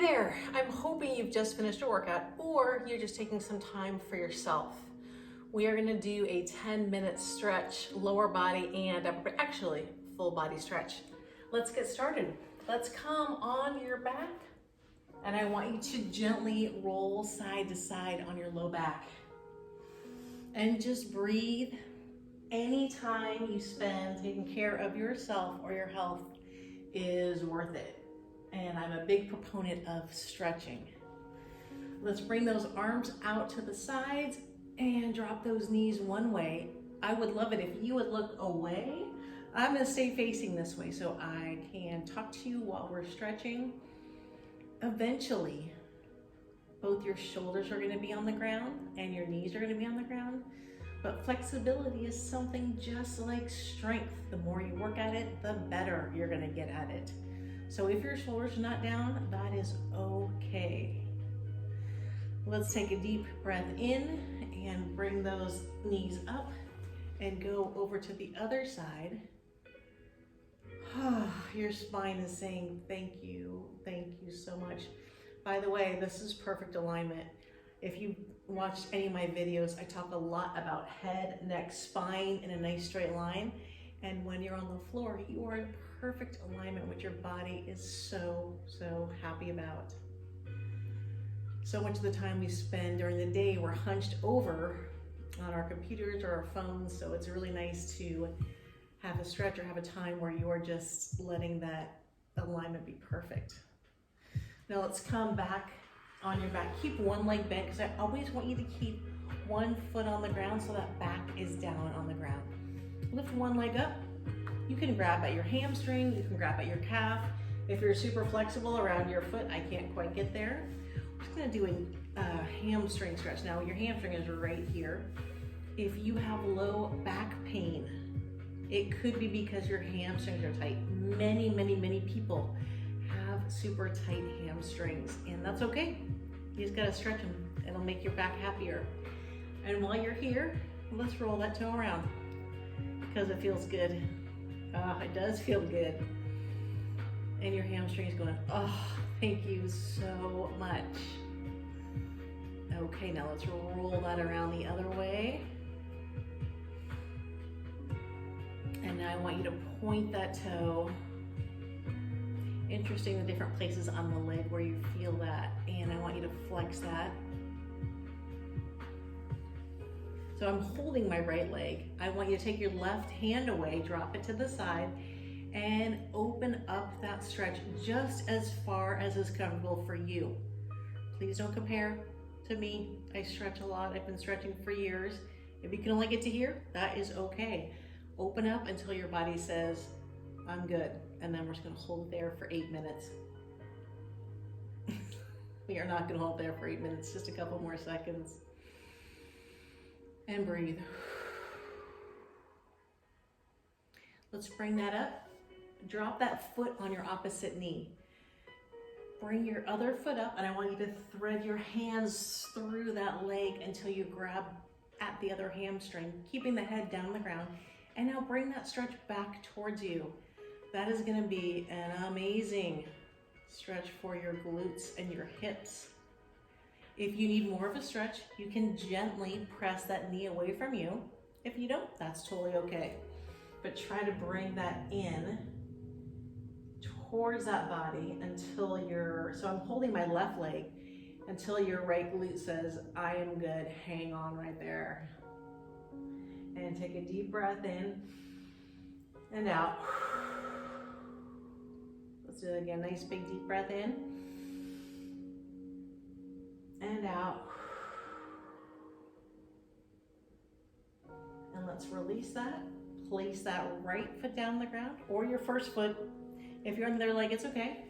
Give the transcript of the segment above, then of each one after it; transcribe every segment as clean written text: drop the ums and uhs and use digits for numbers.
there, I'm hoping you've just finished a workout or you're just taking some time for yourself. We are gonna do a 10-minute stretch, lower body and actually full body stretch. Let's get started. Let's come on your back and I want you to gently roll side to side on your low back. And just breathe. Any time you spend taking care of yourself or your health is worth it. And I'm a big proponent of stretching. Let's bring those arms out to the sides and drop those knees one way. I would love it if you would look away. I'm gonna stay facing this way so I can talk to you while we're stretching. Eventually, both your shoulders are gonna be on the ground and your knees are gonna be on the ground. But flexibility is something just like strength. The more you work at it, the better you're gonna get at it. So if your shoulders are not down, that is okay. Let's take a deep breath in and bring those knees up and go over to the other side. Your spine is saying thank you so much. By the way, this is perfect alignment. If you watched any of my videos, I talk a lot about head, neck, spine in a nice straight line. And when you're on the floor, you are in perfect alignment, which your body is so happy about. So much of the time we spend during the day, we're hunched over on our computers or our phones. So it's really nice to have a stretch or have a time where you are just letting that alignment be perfect. Now let's come back on your back. Keep one leg bent because I always want you to keep one foot on the ground so that back is down on the ground. Lift one leg up. You can grab at your hamstring, you can grab at your calf. If you're super flexible around your foot, I can't quite get there. We're just gonna do a hamstring stretch. Now your hamstring is right here. If you have low back pain, it could be because your hamstrings are tight. Many people have super tight hamstrings and that's okay. You just gotta stretch them. It'll make your back happier. And while you're here, let's roll that toe around because it feels good. It does feel good. And your hamstring is going, oh, thank you so much. Okay, now let's roll that around the other way. And now I want you to point that toe. Interesting, the different places on the leg where you feel that. And I want you to flex that. So I'm holding my right leg. I want you to take your left hand away, drop it to the side, and open up that stretch just as far as is comfortable for you. Please don't compare to me. I stretch a lot. I've been stretching for years. If you can only get to here, that is okay. Open up until your body says, I'm good. And then we're just gonna hold there for 8 minutes. We are not gonna hold there for 8 minutes, just a couple more seconds. And breathe. Let's bring that up. Drop that foot on your opposite knee. Bring your other foot up and I want you to thread your hands through that leg until you grab at the other hamstring, keeping the head down on the ground. And now bring that stretch back towards you. That is gonna be an amazing stretch for your glutes and your hips. If you need more of a stretch, you can gently press that knee away from you. If you don't, that's totally okay. But try to bring that in towards that body until so I'm holding my left leg until your right glute says, I am good, hang on right there. And take a deep breath in and out. Let's do it again, nice big deep breath in. And out. And let's release that. Place that right foot down on the ground or your first foot. If you're on the other leg, it's okay.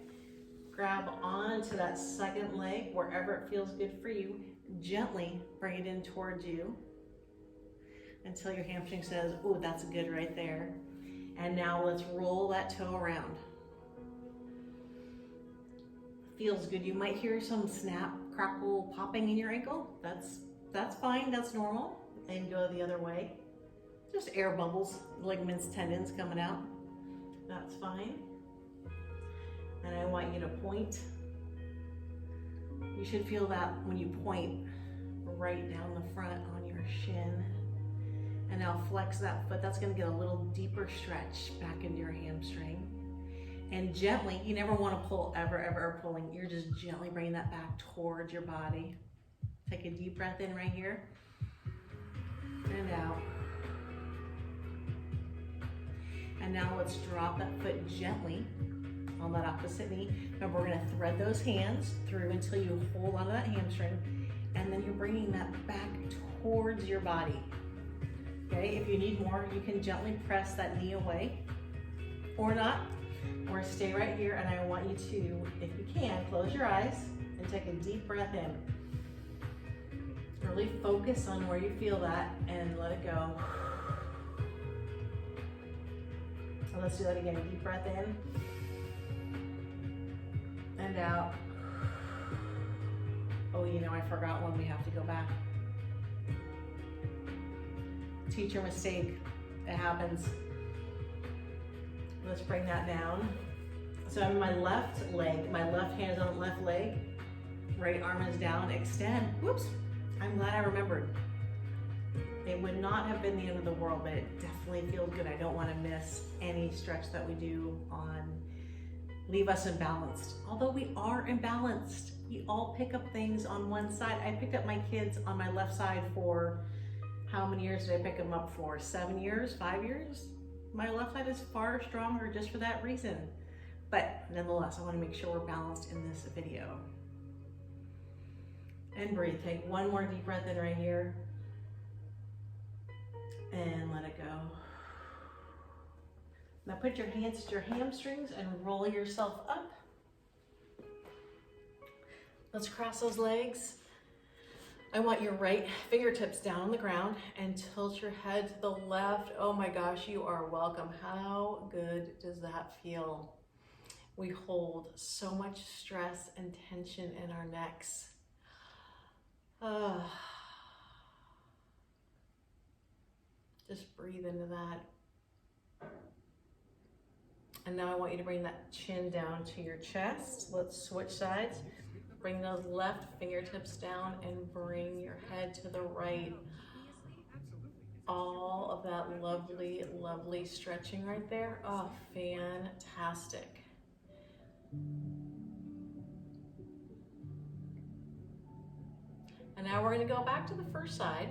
Grab onto that second leg wherever it feels good for you. Gently bring it in towards you until your hamstring says, oh, that's good right there. And now let's roll that toe around. Feels good. You might hear some snap, crackle, popping in your ankle. That's fine, that's normal. And go the other way. Just air bubbles, ligaments, tendons coming out. That's fine. And I want you to point You should feel that when you point right down the front on your shin. And now flex that foot. That's gonna get a little deeper stretch back into your hamstring. And gently, you never wanna pull ever pulling. You're just gently bringing that back towards your body. Take a deep breath in right here. And out. And now let's drop that foot gently on that opposite knee. Remember, we're gonna thread those hands through until you hold onto that hamstring. And then you're bringing that back towards your body. Okay, if you need more, you can gently press that knee away or not, or stay right here. And I want you to, if you can, close your eyes and take a deep breath in. Really focus on where you feel that and let it go. And let's do that again. Deep breath in and out. Oh, you know, I forgot one. We have to go back. Teacher mistake. It happens. Let's bring that down. So I'm my left leg. My left hand is on the left leg. Right arm is down. Extend. Whoops. I'm glad I remembered. It would not have been the end of the world, but it definitely feels good. I don't want to miss any stretch that we do on leave us imbalanced. Although we are imbalanced, we all pick up things on one side. I picked up my kids on my left side for how many years did I pick them up for? 7 years, 5 years? My left side is far stronger just for that reason. But nonetheless, I want to make sure we're balanced in this video. And breathe. Take one more deep breath in right here. And let it go. Now put your hands to your hamstrings and roll yourself up. Let's cross those legs. I want your right fingertips down on the ground and tilt your head to the left. Oh my gosh, you are welcome. How good does that feel? We hold so much stress and tension in our necks. Just breathe into that. And now I want you to bring that chin down to your chest. Let's switch sides. Bring those left fingertips down and bring your head to the right. All of that lovely, lovely stretching right there. Oh, fantastic. And now we're gonna go back to the first side.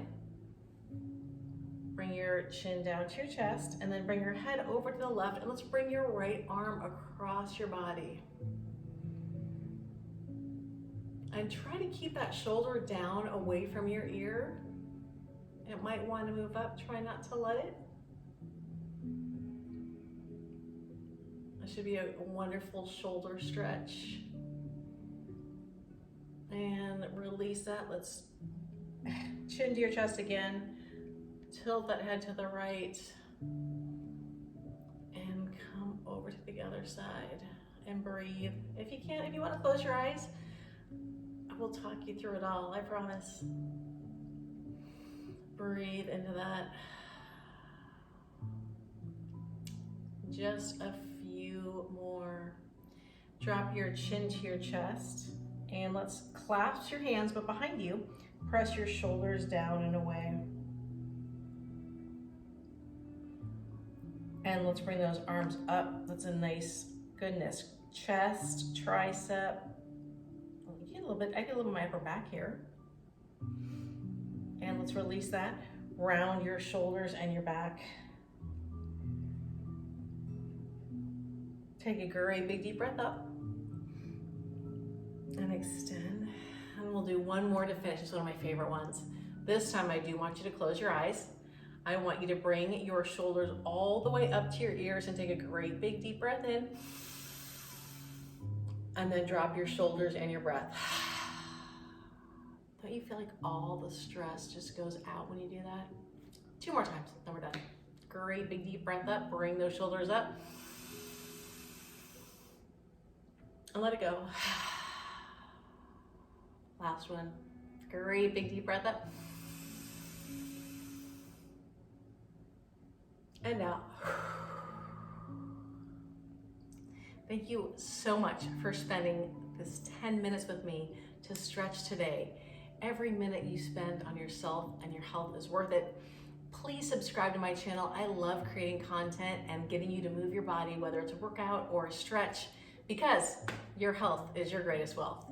Bring your chin down to your chest and then bring your head over to the left, and let's bring your right arm across your body. And try to keep that shoulder down away from your ear. It might want to move up, try not to let it. That should be a wonderful shoulder stretch. And release that. Let's chin to your chest again. Tilt that head to the right. And come over to the other side and breathe. If you can, if you want to close your eyes, we'll talk you through it all, I promise. Breathe into that. Just a few more. Drop your chin to your chest and let's clasp your hands, but behind you, press your shoulders down and away. And let's bring those arms up. That's a nice, goodness, chest, tricep. I get a little bit of my upper back here. And let's release that. Round your shoulders and your back. Take a great big deep breath up. And extend. And we'll do one more to finish. It's one of my favorite ones. This time I do want you to close your eyes. I want you to bring your shoulders all the way up to your ears and take a great big deep breath in. And then drop your shoulders and your breath. Don't you feel like all the stress just goes out when you do that? 2 more times, then we're done. Great big deep breath up, bring those shoulders up. And let it go. Last one. Great big deep breath up. And out. Thank you so much for spending this 10 minutes with me to stretch today. Every minute you spend on yourself and your health is worth it. Please subscribe to my channel. I love creating content and getting you to move your body, whether it's a workout or a stretch, because your health is your greatest wealth.